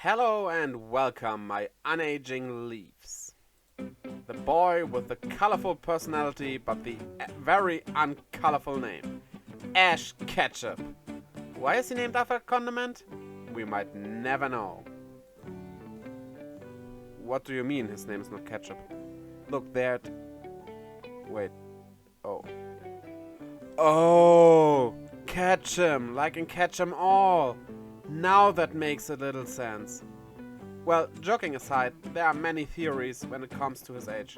Hello and welcome, my unaging leaves. The boy with the colorful personality but the very uncolorful name. Ash Ketchup. Why is he named after a condiment? We might never know. What do you mean his name is not Ketchup? Look there. Wait. Oh. Oh! Catch 'em, like in Catch 'em All. Now that makes a little sense. Well, joking aside, there are many theories when it comes to his age.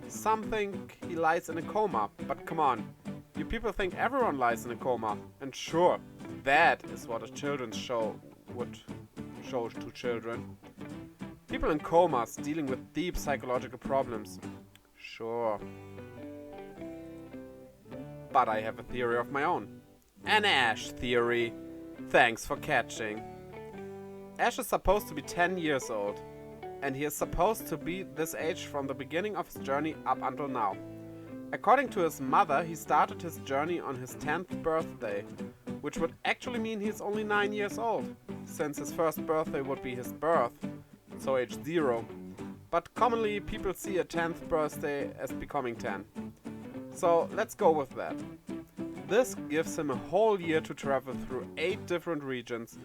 Some think he lies in a coma, but come on. You people think everyone lies in a coma. And sure, that is what a children's show would show to children. People in comas dealing with deep psychological problems. Sure. But I have a theory of my own. An Ash theory. Thanks for catching. Ash is supposed to be 10 years old, and he is supposed to be this age from the beginning of his journey up until now. According to his mother, he started his journey on his 10th birthday, which would actually mean he is only 9 years old, since his first birthday would be his birth, so age 0. But commonly people see a 10th birthday as becoming 10. So let's go with that. This gives him a whole year to travel through 8 different regions,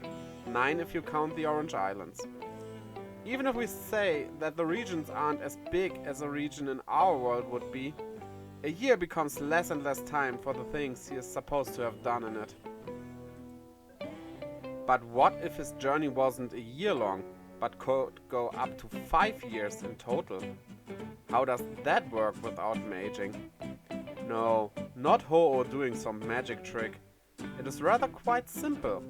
9 if you count the Orange Islands. Even if we say that the regions aren't as big as a region in our world would be, a year becomes less and less time for the things he is supposed to have done in it. But what if his journey wasn't a year long, but could go up to 5 years in total? How does that work without him aging? No, not Ho-Oh doing some magic trick. It is rather quite simple.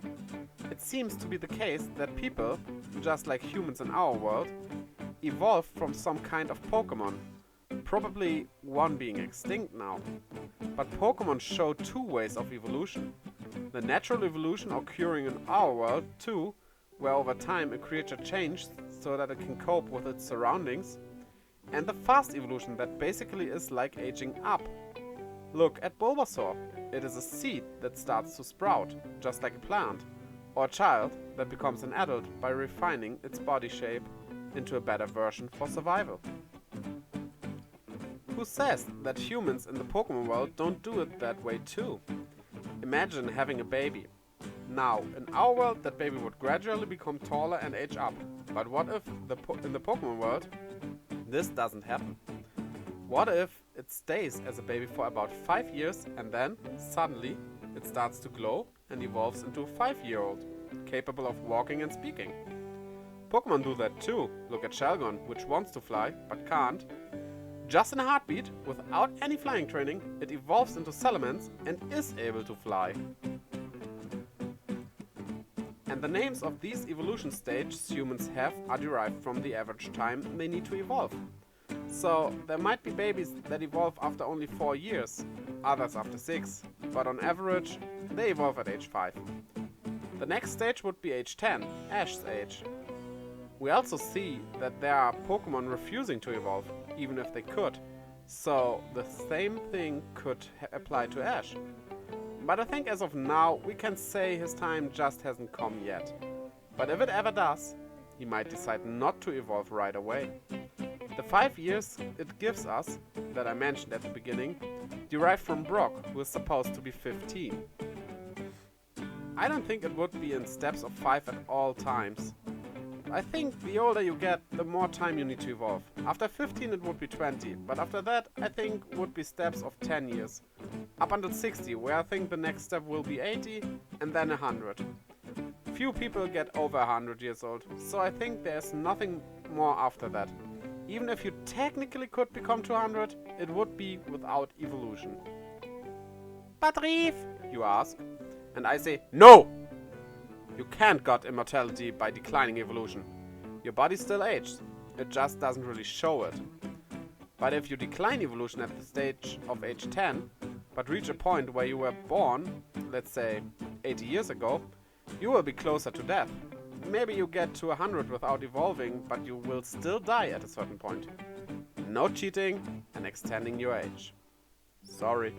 It seems to be the case that people, just like humans in our world, evolved from some kind of Pokemon. Probably one being extinct now. But Pokemon show 2 ways of evolution. The natural evolution occurring in our world too, where over time a creature changed so that it can cope with its surroundings. And the fast evolution that basically is like aging up. Look at Bulbasaur. It is a seed that starts to sprout, just like a plant. Or a child that becomes an adult by refining its body shape into a better version for survival. Who says that humans in the Pokemon world don't do it that way too? Imagine having a baby. Now, in our world that baby would gradually become taller and age up. But what if in the Pokemon world this doesn't happen? What if it stays as a baby for about 5 years and then, suddenly, it starts to glow and evolves into a 5-year-old, capable of walking and speaking? Pokemon do that too. Look at Shelgon, which wants to fly, but can't. Just in a heartbeat, without any flying training, it evolves into Salamence and is able to fly. And the names of these evolution stages humans have are derived from the average time they need to evolve. So, there might be babies that evolve after only 4 years, others after 6, but on average, they evolve at age 5. The next stage would be age 10, Ash's age. We also see that there are Pokemon refusing to evolve, even if they could, so the same thing could apply to Ash. But I think as of now, we can say his time just hasn't come yet. But if it ever does, he might decide not to evolve right away. The 5 years it gives us, that I mentioned at the beginning, derive from Brock, who is supposed to be 15. I don't think it would be in steps of 5 at all times. I think the older you get, the more time you need to evolve. After 15 it would be 20, but after that I think would be steps of 10 years. Up until 60, where I think the next step will be 80, and then 100. Few people get over 100 years old, so I think there's nothing more after that. Even if you technically could become 200, it would be without evolution. But Rief, you ask, and I say, no! You can't get immortality by declining evolution. Your body still ages, it just doesn't really show it. But if you decline evolution at the stage of age 10, but reach a point where you were born, let's say 80 years ago, you will be closer to death. Maybe you get to 100 without evolving, but you will still die at a certain point. No cheating and extending your age. Sorry.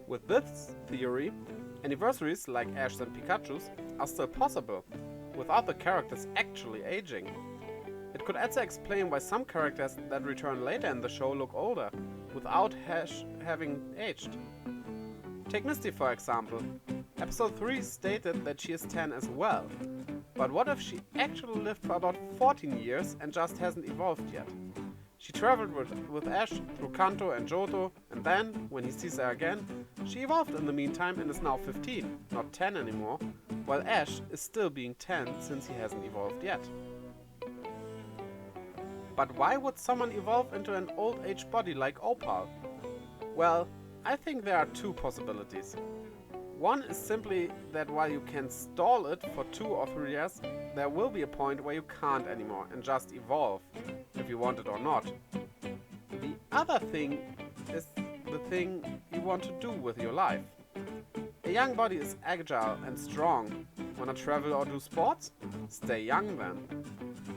With this theory, anniversaries like Ash's and Pikachu's are still possible. without the characters actually aging. It could also explain why some characters that return later in the show look older, without Ash having aged. Take Misty for example. Episode 3 stated that she is 10 as well. But what if she actually lived for about 14 years and just hasn't evolved yet? She traveled with Ash through Kanto and Johto, and then, when he sees her again, she evolved in the meantime and is now 15, not 10 anymore, while Ash is still being 10 since he hasn't evolved yet. But why would someone evolve into an old age body like Opal? Well, I think there are two possibilities. One is simply that while you can stall it for 2 or 3 years, there will be a point where you can't anymore and just evolve, if you want it or not. The other thing is the thing you want to do with your life. A young body is agile and strong. Wanna travel or do sports? Stay young then.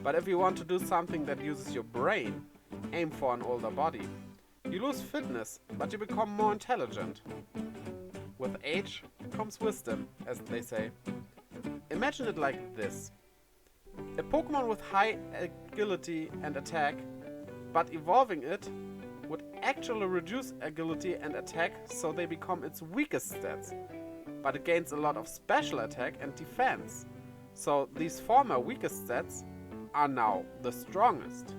But if you want to do something that uses your brain, aim for an older body. You lose fitness, but you become more intelligent. With age comes wisdom, as they say. Imagine it like this. A Pokemon with high agility and attack, but evolving it would actually reduce agility and attack so they become its weakest stats. But it gains a lot of special attack and defense. So these former weakest stats are now the strongest.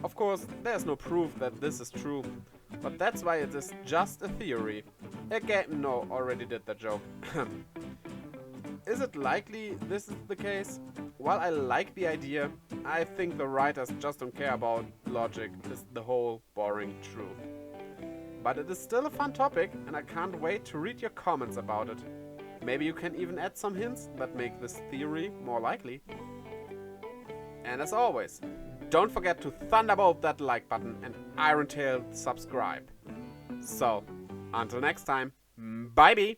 Of course, there's no proof that this is true, but that's why it is just a theory. Again, no, already did the joke. Is it likely this is the case? While I like the idea, I think the writers just don't care about logic, is the whole boring truth. But it is still a fun topic, and I can't wait to read your comments about it. Maybe you can even add some hints that make this theory more likely. And as always, don't forget to thunderbolt that like button and Iron Tail subscribe. So, until next time, bye bye!